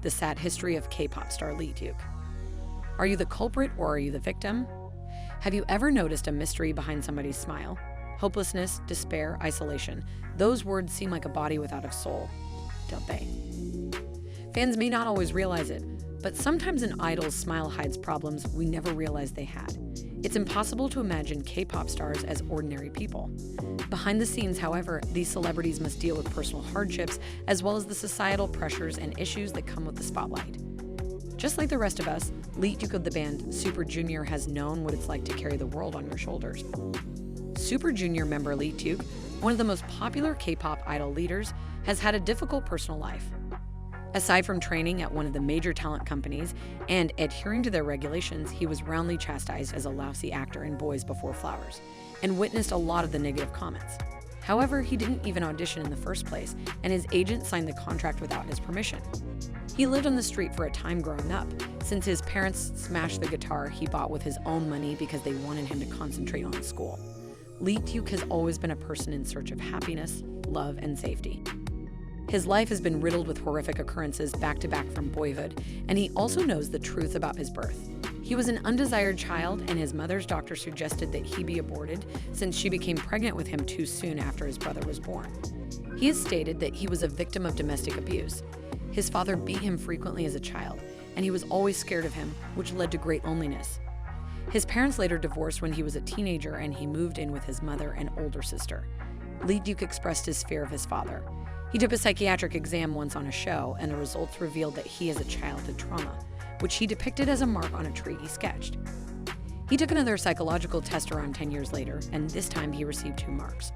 the sad history of K-pop star Leeteuk. Are you the culprit or are you the victim? Have you ever noticed a mystery behind somebody's smile? Hopelessness, despair, isolation. Those words seem like a body without a soul, don't they? Fans may not always realize it, but sometimes an idol's smile hides problems we never realized they had. It's impossible to imagine K-pop stars as ordinary people. Behind the scenes, however, these celebrities must deal with personal hardships as well as the societal pressures and issues that come with the spotlight. Just like the rest of us, Leeteuk of the band Super Junior has known what it's like to carry the world on your shoulders. Super Junior member Leeteuk, one of the most popular K-pop idol leaders, has had a difficult personal life. Aside from training at one of the major talent companies and adhering to their regulations, he was roundly chastised as a lousy actor in Boys Before Flowers and witnessed a lot of the negative comments. However, he didn't even audition in the first place, and his agent signed the contract without his permission. He lived on the street for a time growing up, since his parents smashed the guitar he bought with his own money because they wanted him to concentrate on school. Leeteuk has always been a person in search of happiness, love, and safety. His life has been riddled with horrific occurrences back-to-back from boyhood, and he also knows the truth about his birth. He was an undesired child, and his mother's doctor suggested that he be aborted since she became pregnant with him too soon after his brother was born. He has stated that he was a victim of domestic abuse. His father beat him frequently as a child, and he was always scared of him, which led to great loneliness. His parents later divorced when he was a teenager, and he moved in with his mother and older sister. Leeteuk expressed his fear of his father. He took a psychiatric exam once on a show, and the results revealed that he as a child had trauma, which he depicted as a mark on a tree he sketched. He took another psychological test around 10 years later, and this time he received 2 marks.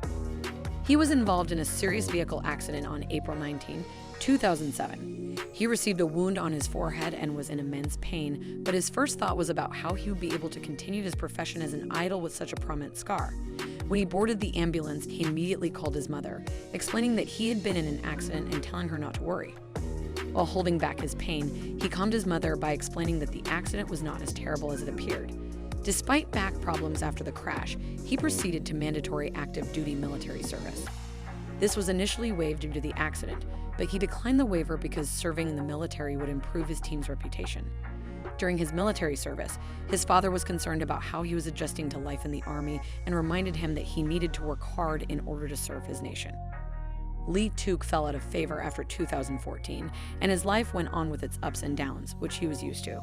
He was involved in a serious vehicle accident on April 19, 2007. He received a wound on his forehead and was in immense pain, but his first thought was about how he would be able to continue his profession as an idol with such a prominent scar. When he boarded the ambulance, he immediately called his mother, explaining that he had been in an accident and telling her not to worry. While holding back his pain, he calmed his mother by explaining that the accident was not as terrible as it appeared. Despite back problems after the crash, he proceeded to mandatory active duty military service. This was initially waived due to the accident, but he declined the waiver because serving in the military would improve his team's reputation. During his military service, his father was concerned about how he was adjusting to life in the army and reminded him that he needed to work hard in order to serve his nation. Leeteuk fell out of favor after 2014, and his life went on with its ups and downs, which he was used to.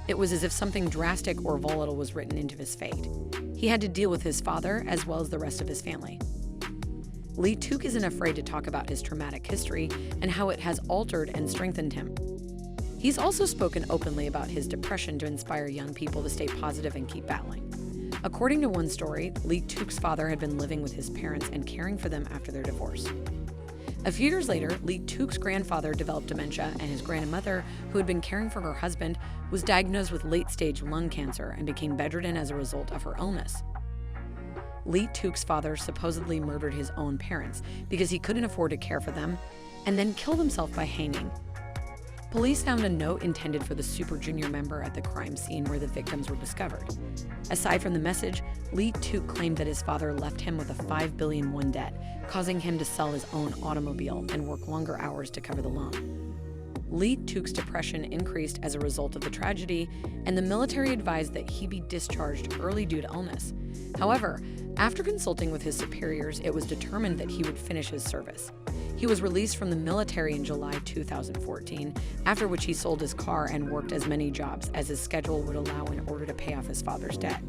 It was as if something drastic or volatile was written into his fate. He had to deal with his father as well as the rest of his family. Leeteuk isn't afraid to talk about his traumatic history and how it has altered and strengthened him. He's also spoken openly about his depression to inspire young people to stay positive and keep battling. According to one story, Leeteuk's father had been living with his parents and caring for them after their divorce. A few years later, Leeteuk's grandfather developed dementia, and his grandmother, who had been caring for her husband, was diagnosed with late-stage lung cancer and became bedridden as a result of her illness. Leeteuk's father supposedly murdered his own parents because he couldn't afford to care for them, and then killed himself by hanging. Police found a note intended for the Super Junior member at the crime scene where the victims were discovered. Aside from the message, Leeteuk claimed that his father left him with a $5 billion debt, causing him to sell his own automobile and work longer hours to cover the loan. Leeteuk's depression increased as a result of the tragedy, and the military advised that he be discharged early due to illness. However, after consulting with his superiors, it was determined that he would finish his service. He was released from the military in July 2014, after which he sold his car and worked as many jobs as his schedule would allow in order to pay off his father's debt.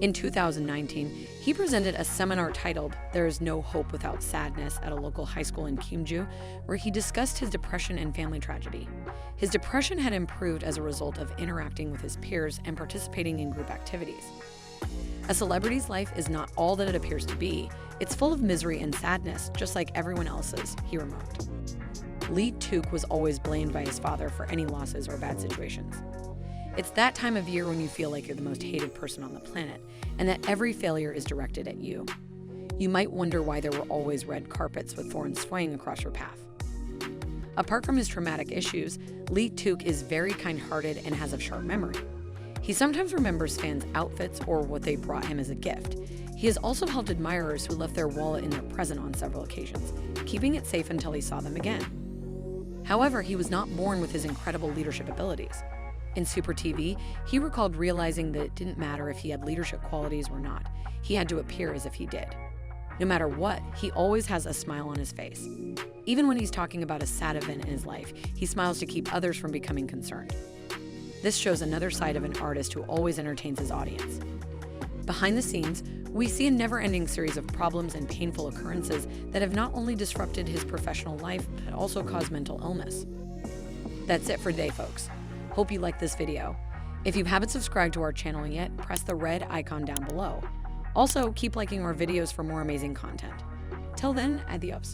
In 2019, he presented a seminar titled "There is No Hope Without Sadness" at a local high school in Kimju, where he discussed his depression and family tragedy. His depression had improved as a result of interacting with his peers and participating in group activities. A celebrity's life is not all that it appears to be. It's full of misery and sadness, just like everyone else's, he remarked. Leeteuk was always blamed by his father for any losses or bad situations. It's that time of year when you feel like you're the most hated person on the planet, and that every failure is directed at you. You might wonder why there were always red carpets with thorns swaying across your path. Apart from his traumatic issues, Leeteuk is very kind-hearted and has a sharp memory. He sometimes remembers fans' outfits or what they brought him as a gift. He has also helped admirers who left their wallet in their present on several occasions, keeping it safe until he saw them again. However, he was not born with his incredible leadership abilities. In Super TV, he recalled realizing that it didn't matter if he had leadership qualities or not. He had to appear as if he did. No matter what, he always has a smile on his face. Even when he's talking about a sad event in his life, he smiles to keep others from becoming concerned. This shows another side of an artist who always entertains his audience. Behind the scenes, we see a never-ending series of problems and painful occurrences that have not only disrupted his professional life, but also caused mental illness. That's it for today, folks. Hope you liked this video. If you haven't subscribed to our channel yet, press the red icon down below. Also, keep liking our videos for more amazing content. Till then, adios.